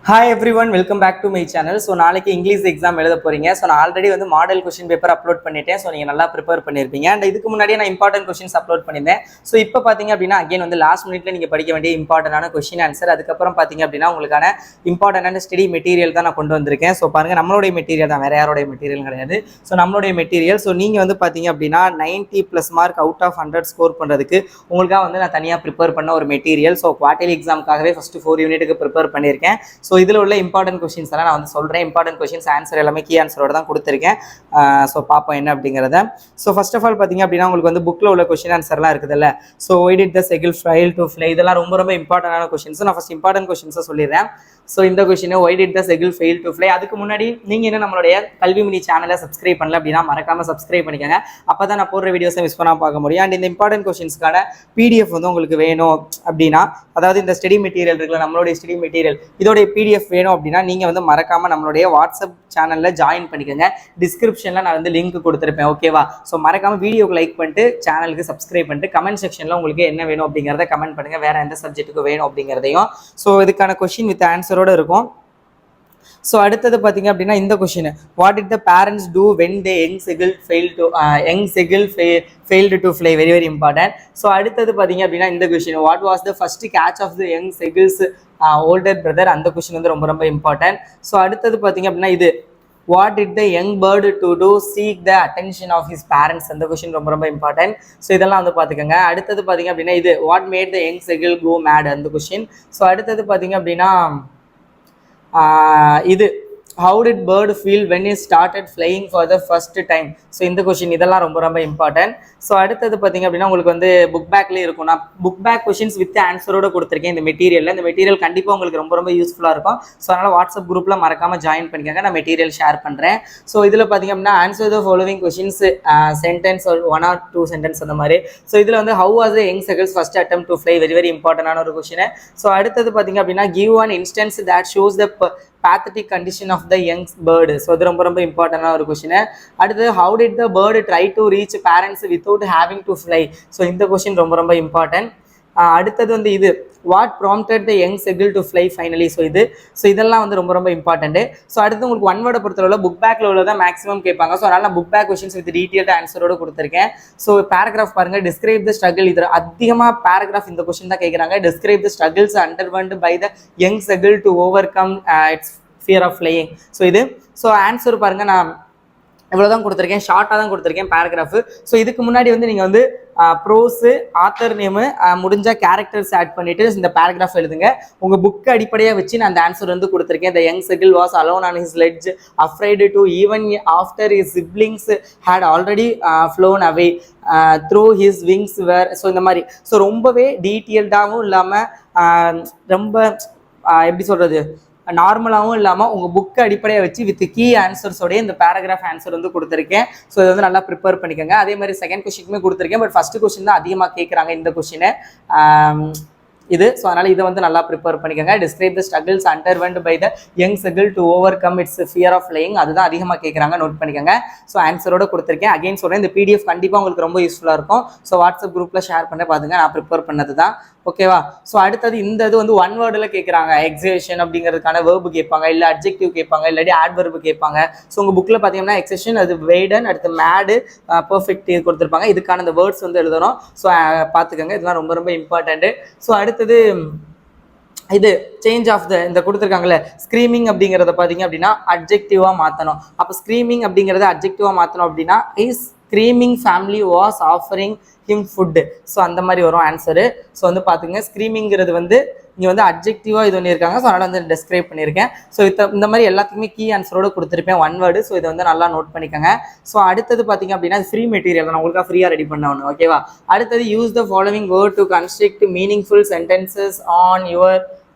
Hi everyone, welcome back to my channel. So நாளைக்கு English exam எழுத போறீங்க. So நான் ஆல்ரெடி வந்து மாடல் கொஸ்டின் பேப்பர் அப்லோட் பண்ணிட்டேன். ஸோ நீங்கள் நல்லா ப்ரிப்பேர் பண்ணியிருப்பீங்க. அண்ட் இதுக்கு முன்னாடியே நான் இம்பார்ட்டன்ட் கொஸ்டின்ஸ் அப்லோட் பண்ணியிருந்தேன். ஸோ இப்போ பார்த்தீங்க அப்படின்னா அகைன் வந்து லாஸ்ட் மினிட்ல நீங்கள் படிக்க வேண்டிய இம்பார்ட்டன்டான கொஸ்டின் ஆன்சர், அதுக்கப்புறம் பார்த்தீங்க அப்படின்னா உங்களுக்கான இம்பார்ட்டன்டான ஸ்டடி மெட்டீரியல் தான் நான் கொண்டு வந்திருக்கேன். ஸோ பாருங்க, நம்மளுடைய மெட்டீரியல் தான், வேற யாரோடைய மெட்டீரியல் கிடையாது. ஸோ நம்மளுடைய மெட்டீரியல். ஸோ நீங்கள் வந்து பார்த்தீங்க அப்படின்னா 90+ மார்க் அவுட் ஆஃப் 100 ஸ்கோர் பண்ணுறதுக்கு உங்களுக்காக வந்து நான் தனியாக ப்ரிப்பேர் பண்ண ஒரு மெட்டீரியல். ஸோ குவார்டர்லி எக்ஸாமுக்காகவே ஃபர்ஸ்ட் 4 யூனிட்டுக்கு ப்ரிப்பேர் பண்ணியிருக்கேன். ஸோ இதில் உள்ள இம்பார்ட்டன்ட் கொஸ்டின்ஸ் எல்லாம் நான் வந்து சொல்றேன். இம்பார்ட்டன்ட் கொஸ்டின்ஸ் ஆன்சர் எல்லாமே கீ ஆன்சரோட தான் கொடுத்துருக்கேன். ஸோ பார்ப்போம் என்ன அப்படிங்கிறத. ஸோ ஃபர்ஸ்ட் ஆஃப் ஆல் பார்த்தீங்க அப்படின்னா உங்களுக்கு வந்து புக்கில் உள்ள கொஸ்டின் ஆன்சர்லாம் இருக்குதுல்ல. So why did the seagull fail to fly, இதெல்லாம் ரொம்ப ரொம்ப இம்பார்ட்டன்டான கொஸ்டின்ஸ். நான் ஃபர்ஸ்ட் இம்பார்ட்டன்ட் கொஸ்டின்ஸை சொல்லிடுறேன். ஸோ இந்த question why did the seagull fail to fly, அதுக்கு முன்னாடி நீங்கள் என்ன நம்மளுடைய கல்வி மினி சேனலை சப்ஸ்கிரைப் பண்ணல அப்படின்னா மறக்காம சப்ஸ்கிரைப் பண்ணிக்கோங்க. அப்போ தான் நான் போடுற வீடியோஸை மிஸ் பண்ணாமல் பார்க்க முடியும். அண்ட் இந்த இம்பார்ட்டன்ட் கொஸ்டின்ஸ்க்கான பிடிஎஃப் வந்து உங்களுக்கு வேணும் அப்படின்னா, அதாவது இந்த ஸ்டடி மெட்டீரியல் இருக்குல்ல, நம்மளுடைய ஸ்டடி மெட்டீரியல், இதோடைய பிடிஎஃப் வேணும் அப்படின்னா நீங்கள் வந்து மறக்காம நம்மளுடைய வாட்ஸ்அப் சேனல்ல ஜாயின் பண்ணிக்கோங்க. டிஸ்கிரிப்ஷன்ல நான் வந்து லிங்க் கொடுத்துருப்பேன், ஓகேவா? ஸோ மறக்காம வீடியோக்கு லைக் பண்ணிட்டு சேனலுக்கு சப்ஸ்கிரைப் பண்ணிட்டு கமெண்ட் செக்ஷன்ல உங்களுக்கு என்ன வேணும் அப்படிங்கிறத கமெண்ட் பண்ணுங்க, வேற எந்த சப்ஜெக்ட்டுக்கு வேணும் அப்படிங்கிறதையும். ஸோ இதுக்கான கொஸ்டின் வித் ஆன்சரோட இருக்கும். ஸோ அடுத்தது பார்த்தீங்க அப்படின்னா இந்த question, what did the parents do when they young seagull failed to fly, very very important. So அடுத்தது பார்த்தீங்க அப்படின்னா இந்த question, what was the first catch of the young seagull's older brother, அந்த கொஸ்டின் வந்து ரொம்ப ரொம்ப இம்பார்ட்டன்ட். ஸோ அடுத்தது பார்த்தீங்க அப்படின்னா இது, what did the young bird to do seek the attention of his parents, அந்த கொஸ்டின் ரொம்ப ரொம்ப இம்பார்ட்டன்ட். ஸோ இதெல்லாம் வந்து பார்த்துக்கோங்க. அடுத்தது பார்த்தீங்க அப்படின்னா இது, what made the young seagull go mad, அந்த கொஸ்டின். ஸோ அடுத்தது பார்த்தீங்க அப்படின்னா இது, how did bird feel when he started flying for the first time, so இந்த கொஸ்டின் இதெல்லாம் ரொம்ப ரொம்ப இம்பார்ட்டன்ட். ஸோ அடுத்தது பார்த்தீங்க அப்படின்னா உங்களுக்கு வந்து புக் பேக்லேயே இருக்கும். நான் புக் பேக் கொஸ்டின்ஸ் வித் ஆன்சரோட கொடுத்துருக்கேன் இந்த மெட்டீரியலில். இந்த மெட்டீரியல் கண்டிப்பாக உங்களுக்கு ரொம்ப ரொம்ப யூஸ்ஃபுல்லாக இருக்கும். ஸோ அதனால் வாட்ஸ்அப் குரூப்பில் மறக்காமல் ஜாயின் பண்ணிக்கோங்க, நான் மெட்டீரியல் ஷேர் பண்ணுறேன். ஸோ இதில் பார்த்தீங்க அப்படின்னா answer the following questions sentence ஒரு 1 or 2 சென்டென்ஸ் அந்த மாதிரி. ஸோ இதில் வந்து how was the young seagulls first attempt to fly, very very இம்பார்ட்டன்டான ஒரு கொஸ்டின். ஸோ அடுத்தது பார்த்தீங்க அப்படின்னா give one instance that shows the pathetic condition of the young bird, so இது ரொம்ப ரொம்ப இம்பார்ட்டன்டான ஒரு கொஸ்டின். அடுத்தது how did the bird try to reach parents without having to fly, so இந்த கொஸ்டின் ரொம்ப ரொம்ப இம்பார்ட்டன்ட். அடுத்தது வந்து இது, what prompted the young seagull to fly finally, so இதெல்லாம் வந்து ரொம்ப ரொம்ப இம்பார்ட்டன்ட். ஸோ அடுத்து உங்களுக்கு ஒன் வேர்டை பொறுத்தளவில் புக் பேக்கில் உள்ளதான் மேக்ஸிமம் கேட்பாங்க. ஸோ அதனால் நான் book back questions with detailed ஆன்சரோட கொடுத்துருக்கேன். ஸோ பேராகிராஃப் பாருங்க, டிஸ்கிரைப் த ஸ்ட்ரகிள், இது அதிகமாக பேராகிராஃப் இந்த கொஸ்டின் தான் கேட்குறாங்க. Describe the struggles underwent by the young seagull to overcome its fear of flying, so இது. ஸோ ஆன்சர் பாருங்க, நான் இவ்வளோதான் கொடுத்துருக்கேன், ஷார்ட்டாக தான் கொடுத்துருக்கேன் பேராகிராஃப். ஸோ இதுக்கு முன்னாடி வந்து நீங்கள் வந்து ப்ரோஸு, ஆத்தர் நேமு, முடிஞ்ச கேரக்டர்ஸ் ஆட் பண்ணிட்டு இந்த பேராகிராஃப் எழுதுங்க. உங்கள் புக்கு அடிப்படையாக வச்சு நான் அந்த ஆன்சர் வந்து கொடுத்துருக்கேன். த young seagull was alone on his ledge, afraid to even after his siblings had already flown away, through his wings were, so இந்த மாதிரி. ஸோ ரொம்பவே டீட்டெயில்டாகவும் இல்லாமல் ரொம்ப எப்படி சொல்கிறது, நார்மலாகவும் இல்லாமல் உங்கள் புக்கு அடிப்படையாக வச்சு வித் கீ ஆன்சர்ஸோடைய இந்த பேராகிராஃப் ஆன்சர் வந்து கொடுத்துருக்கேன். ஸோ இதை வந்து நல்லா ப்ரிப்பேர் பண்ணிக்கோங்க. அதே மாதிரி செகண்ட் கொஸ்டினுமே கொடுத்துருக்கேன். பட் ஃபர்ஸ்ட் கொஸ்டின் தான் அதிகமாக கேட்குறாங்க இந்த கொஸ்டினை இது. ஸோ அதனால் இதை வந்து நல்லா ப்ரிப்பேர் பண்ணிக்கோங்க. Describe the struggles underwent by the young seagull to overcome its fear of flying, அதுதான் அதிகமாக கேட்குறாங்க, நோட் பண்ணிக்கோங்க. ஸோ ஆன்சரோட கொடுத்துருக்கேன். அகைன் சொல்கிறேன், இந்த பிடிஎஃப் கண்டிப்பாக உங்களுக்கு ரொம்ப யூஸ்ஃபுல்லாக இருக்கும். ஸோ வாட்ஸ்அப் குரூப்பில் ஷேர் பண்ண பார்த்துங்க, நான் ப்ரிப்பேர் பண்ணது தான், ஓகேவா? ஸோ அடுத்தது இந்த இது வந்து ஒன் வேர்டில் கேட்குறாங்க. எக்ஸேஷன் அப்படிங்கிறதுக்கான வேர்பு கேட்பாங்க, இல்லை அட்ஜெக்டிவ் கேட்பாங்க, இல்லாட்டி ஆட்வெர்பு கேட்பாங்க. ஸோ உங்கள் புக்கில் பார்த்தீங்கன்னா எக்ஸேஷன், அது வெய்டன், அடுத்து மேடு, பர்ஃபெக்ட் கொடுத்துருப்பாங்க. இதுக்கான இந்த வேர்ட்ஸ் வந்து எழுதணும். ஸோ பார்த்துக்கோங்க, இதெல்லாம் ரொம்ப ரொம்ப இம்பார்ட்டன்ட்டு. ஸோ அடுத்தது இது சேஞ்ச் ஆஃப் த இந்த கொடுத்துருக்காங்கல்ல, ஸ்க்ரீமிங் அப்படிங்கிறத பார்த்தீங்க அப்படின்னா அட்ஜெக்டிவாக மாற்றணும். அப்போ ஸ்க்ரீமிங் அப்படிங்கிறத அட்ஜெக்டிவாக மாற்றணும் அப்படின்னா is screaming family was offering him food, so அந்த மாதிரி வரும் ஆன்சரு. ஸோ வந்து பார்த்துங்க, ஸ்க்ரீமிங்கிறது வந்து இங்கே வந்து அட்ஜெக்டிவாக இது பண்ணியிருக்காங்க. ஸோ அதனால் வந்து டிஸ்கிரைப் பண்ணியிருக்கேன். ஸோ இந்த மாதிரி எல்லாத்துக்குமே கீ ஆன்சரோட கொடுத்துருப்பேன் ஒன் வேர்டு. ஸோ இதை வந்து நல்லா நோட் பண்ணிக்கோங்க. ஸோ அடுத்தது பார்த்தீங்க அப்படின்னா ஃப்ரீ மெட்டீரியல் நான் உங்களுக்காக ஃப்ரீயாக ரெடி பண்ண ஒன்று, ஓகேவா? அடுத்தது use the following word to construct meaningful sentences on your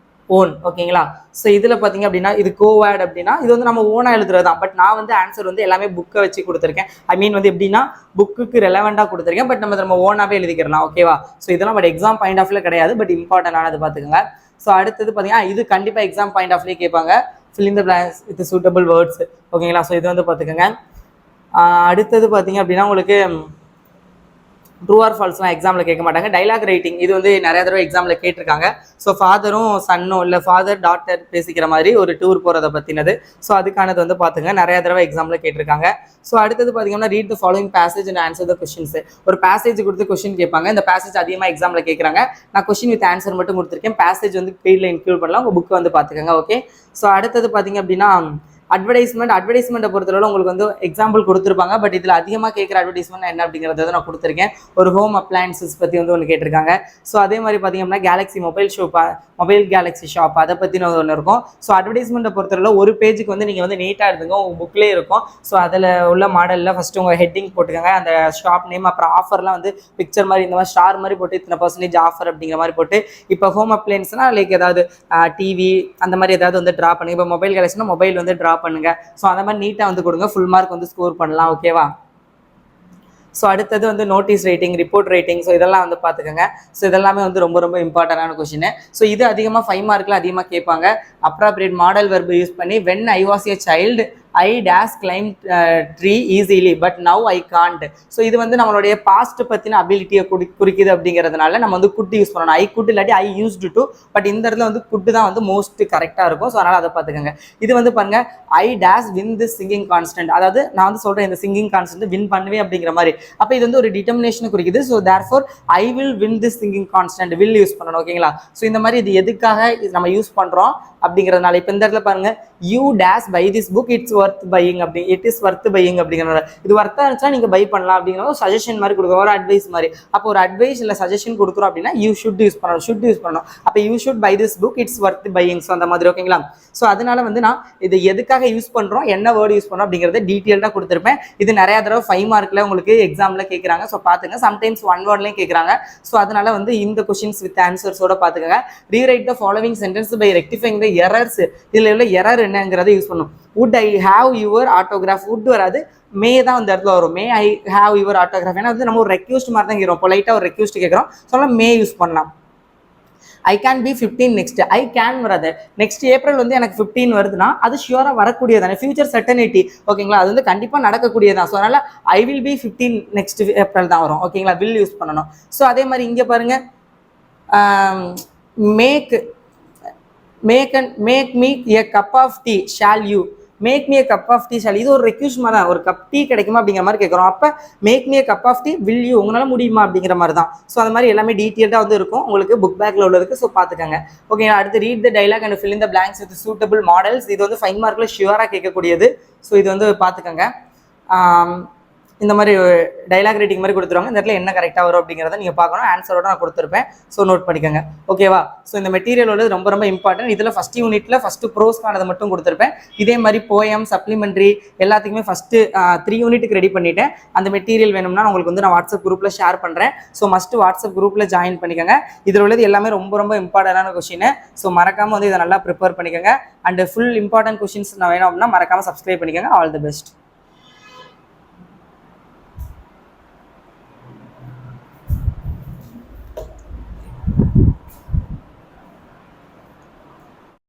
own, ஓகேங்களா? ஸோ இதில் பார்த்தீங்க அப்படின்னா இது கோவேர்ட் அப்படின்னா இது வந்து நம்ம ஓனாக எழுதுறது தான். பட் நான் வந்து ஆன்சர் வந்து எல்லாமே புக்கை வச்சு கொடுத்துருக்கேன். ஐ மீன் வந்து எப்படின்னா புக்குக்கு ரெலவெண்ட்டாக கொடுத்துருக்கேன். பட் நம்ம ஓனாகவே எழுதிக்கிறலாம், ஓகேவா? ஸோ இதெல்லாம் but exam point of view கிடையாது, பட் இம்பார்ட்டன்டானது பார்த்துக்கோங்க. ஸோ அடுத்தது பார்த்தீங்கன்னா இது கண்டிப்பாக எக்ஸாம் பாயிண்ட் ஆஃப் வியூ கேட்பாங்க, fill in the blanks with suitable words, ஓகேங்களா? ஸோ இது வந்து பார்த்துக்கோங்க. அடுத்தது பார்த்தீங்க அப்படின்னா உங்களுக்கு ட்ரூ ஆர் ஃபால்ஸ்லாம் எக்ஸாமில் கேட்க மாட்டாங்க. டைலாக் ரைட்டிங் இது வந்து நிறைய தடவை எக்ஸாமில் கேட்டிருக்காங்க. ஸோ ஃபாதரும் சன்னும் இல்லை ஃபாதர் டாட்டர் பேசிக்கிற மாதிரி ஒரு டூர் போகிறத பற்றினது. ஸோ அதுக்கானது வந்து பார்த்துங்க நிறைய தடவை எக்ஸாமில் கேட்டிருக்காங்க. ஸோ அடுத்தது பார்த்தீங்கன்னா read the following passage and answer the questions. ஒரு பேசேஜ் கொடுத்து கொஸ்டின் கேட்பாங்க. இந்த பேசேஜ் அதிகமாக எக்ஸாமில் கேட்குறாங்க. நான் கொஸ்டின் வித் ஆன்சர் மட்டும் கொடுத்துருக்கேன். பேசேஜ் வந்து பெய்டில் இன்க்ளூட் பண்ணலாம். உங்கள் புக்கு வந்து பார்த்துக்கோங்க. ஓகே. ஸோ அடுத்தது பார்த்தீங்க அப்படின்னா அட்வர்டைஸ்மெண்ட்டை பொறுத்தவரை உங்களுக்கு வந்து எக்ஸாம்பிள் கொடுத்துருப்பாங்க. பட் இதில் அதிகமாக கேட்குற அட்வர்டைஸ்மெண்ட் என்ன அப்படிங்கிறத நான் கொடுத்துருக்கேன். ஒரு ஹோம் அப்ளையன்சஸ் பற்றி வந்து ஒன்று கேட்டிருக்காங்க. ஸோ அதே மாதிரி பார்த்தீங்க அப்படின்னா கேலக்ஸி மொபைல் கேலக்ஸி ஷாப் அதை பற்றின ஒன்று இருக்கும். ஸோ அட்வர்டைஸ்மெண்ட்டை பொறுத்தவரை ஒரு பேஜுக்கு வந்து நீங்கள் வந்து நீட்டாக எடுத்துங்க. உங்கள் புக்லேயே இருக்கும். ஸோ அதில் உள்ள மாடலில் ஃபஸ்ட்டு உங்கள் ஹெட்டிங் போட்டுக்கோங்க, அந்த ஷாப் நேம், அப்புறம் ஆஃபர்லாம் வந்து பிக்சர் மாதிரி இந்த மாதிரி ஸ்டார் மாதிரி போட்டு இத்தனை % ஆஃபர் அப்படிங்கிற மாதிரி போட்டு, இப்போ ஹோம் அப்ளையன்ஸ்னால் லைக் ஏதாவது டிவி அந்த மாதிரி ஏதாவது வந்து ட்ரா பண்ணுங்க. இப்போ மொபைல் கேலக்ஸினா மொபைல் வந்து ட்ரா பண்ணுங்க. ஸோ அந்த மாதிரி நீட்டாக வந்து கொடுங்க. ஃபுல் மார்க் வந்து ஸ்கோர் பண்ணலாம். ஓகேவா? ஸோ அடுத்தது வந்து notice writing, report writing. So இதெல்லாம் வந்து பார்த்துக்கோங்க. ஸோ இதெல்லாமே வந்து ரொம்ப ரொம்ப இம்பார்ட்டண்டான கொஸ்டின். ஸோ இது அதிகமாக 5 மார்க்கில் அதிகமாக கேட்பாங்க. அப்ராப்ரியேட் மாடல் வெர்பு யூஸ் பண்ணி when I was a child I days claim tree easily but now I can't. So இது வந்து நம்மளுடைய பாஸ்ட் பற்றின அபிலிட்டியை குறிக்குது அப்படிங்கிறதுனால நம்ம வந்து குட் யூஸ் பண்ணணும். ஐ குட் இல்லாட்டி ஐ யூஸ்டு டு. பட் இந்த இடத்துல வந்து குட்டு தான் வந்து மோஸ்ட் கரெக்டாக இருக்கும். ஸோ அதனால் அதை பார்த்துக்கோங்க. இது வந்து பாருங்க, I days win this singing constant. அதாவது நான் வந்து சொல்கிறேன் இந்த சிங்கிங் கான்ஸ்டன்ட் வின் பண்ணுவேன் அப்படிங்கிற மாதிரி. அப்போ இது வந்து ஒரு டிட்டர்மினேஷனை குறிக்குது. So therefore I will win this singing constant will use பண்ணணும். ஓகேங்களா? ஸோ இந்த மாதிரி இது எதுக்காக நம்ம யூஸ் பண்ணுறோம் அப்படிங்கிறதுனால இப்போ இந்த இடத்துல பாருங்க, you days buy this book it's worth buying அப்படி, இட் இஸ் ஒர்த் பையிங் அப்படிங்கிறனால இது ஒர்த்தாக இருந்துச்சுன்னா நீங்கள் பை பண்ணலாம் அப்படிங்கிற ஒரு சஜஷன் மாதிரி கொடுக்குறோம், ஒரு அட்வைஸ் மாதிரி. அப்போ ஒரு அட்வைஸ் இல்லை சஜஷன் கொடுக்குறோம் அப்படின்னா யூ ஷுட் யூஸ் பண்ணணும். அப்போ you should buy this book it's worth buying. So அந்த மாதிரி. ஓகேங்களா? ஸோ அதனால வந்து நான் இது எதுக்காக யூஸ் பண்ணுறோம், என்ன வேர்டு யூஸ் பண்ணுறோம் அப்படிங்கிறத டீட்டெயில்டாக கொடுத்துருப்பேன். இது நிறையா தடவை 5 மார்க்கில் உங்களுக்கு எக்ஸாமில் கேட்குறாங்க. ஸோ பார்த்துங்க. சம்டைம்ஸ் 1 வேர்ட்லையும் கேட்குறாங்க. ஸோ அதனால வந்து இந்த கொஸ்டின்ஸ் வித் ஆன்சர்ஸோட பார்த்துக்கங்க. Rewrite the following sentence by rectifying the errors. இதில் உள்ள எரர் என்னங்கிறத யூஸ் பண்ணும். would I have your autograph? would வராது, மே தான் அந்த இடத்துல வரும். மே ஐ ஹாவ் யுவர் ஆட்டோகிராஃப். ஏன்னா வந்து நம்ம ஒரு ரெக்யூஸ்ட் மாதிரி தான் கேட்குறோம், பொலைட்டாக ஒரு ரெக்யூஸ்ட் கேட்குறோம். ஸோ மே யூஸ் பண்ணலாம். I can be 15 next. I can வராது. நெக்ஸ்ட் ஏப்ரல் வந்து எனக்கு 15 வருதுன்னா அது ஷியூராக வரக்கூடியதானே, ஃபியூச்சர் சர்டனிட்டி. ஓகேங்களா? அது வந்து கண்டிப்பாக நடக்கக்கூடியதான். ஸோ அதனால் I will be 15 next April தான் வரும். ஓகேங்களா? வில் யூஸ் பண்ணணும். ஸோ அதே மாதிரி இங்கே பாருங்க, make me a cup of tea shall you. Make me a cup of tea shall. இது ஒரு ரெக்யூஸ்ட் மாதிரி தான். ஒரு கப் டீ கிடைக்குமா அப்படிங்கிற மாதிரி கேட்குறோம். அப்போ make me a cup of tea will you, உங்களால் முடியுமா அப்படிங்கிற மாதிரி தான். ஸோ அந்த மாதிரி எல்லாமே டீட்டெயில்டாக வந்து இருக்கும் உங்களுக்கு புக் பேக்கில் உள்ளதுக்கு. ஸோ பார்த்துக்கங்க. ஓகே. அடுத்து read the dialogue and fill in the blanks with suitable modals. இது வந்து 5 மார்க்கில் ஷியூராக கேட்கக்கூடியது. ஸோ இது வந்து பார்த்துக்கங்க. இந்த மாதிரி டைலாக் ரேட்டிங் மாதிரி கொடுத்துருவாங்க. இந்த இடத்துல என்ன கரெக்டாக வரும் அப்படிங்கிறத நீங்கள் பார்க்கணும். ஆன்சரோட நான் கொடுத்துருப்பேன். ஸோ நோட் பண்ணிக்கோங்க. ஓகேவா? ஸோ இந்த மெட்டீரியல் வந்து ரொம்ப ரொம்ப இம்பார்ட்டன்ட். இதில் ஃபஸ்ட் யூனிட்டில் ஃபஸ்ட்டு ப்ரோஸ்க்கானதை மட்டும் கொடுத்துருப்பேன். இதே மாதிரி போயம், சப்ளிமெண்ட்ரி எல்லாத்துக்குமே ஃபஸ்ட்டு 3 யூனிட்டுக்கு ரெடி பண்ணிவிட்டேன். அந்த மெட்டீரியல் வேணும்னா உங்களுக்கு வந்து நான் வாட்ஸ்அப் குரூப்பில் ஷேர் பண்ணுறேன். ஸோ மஸ்ட்டு வாட்ஸ்அப் குரூப்பில் ஜாயின் பண்ணிக்கோங்க. இதில் உள்ளது எல்லாமே ரொம்ப ரொம்ப இம்பார்ட்டண்டான கொஸ்டின். ஸோ மறக்காமல் வந்து இதை நல்லா ப்ரிப்பேர் பண்ணிக்கோங்க. அண்ட் ஃபுல் இம்பார்ட்டன்ட் கொஸ்டின்ஸ் நான் வேணும் அப்படின்னா மறக்காமல் சப்ஸ்கிரைப் பண்ணிக்கோங்க. All the best.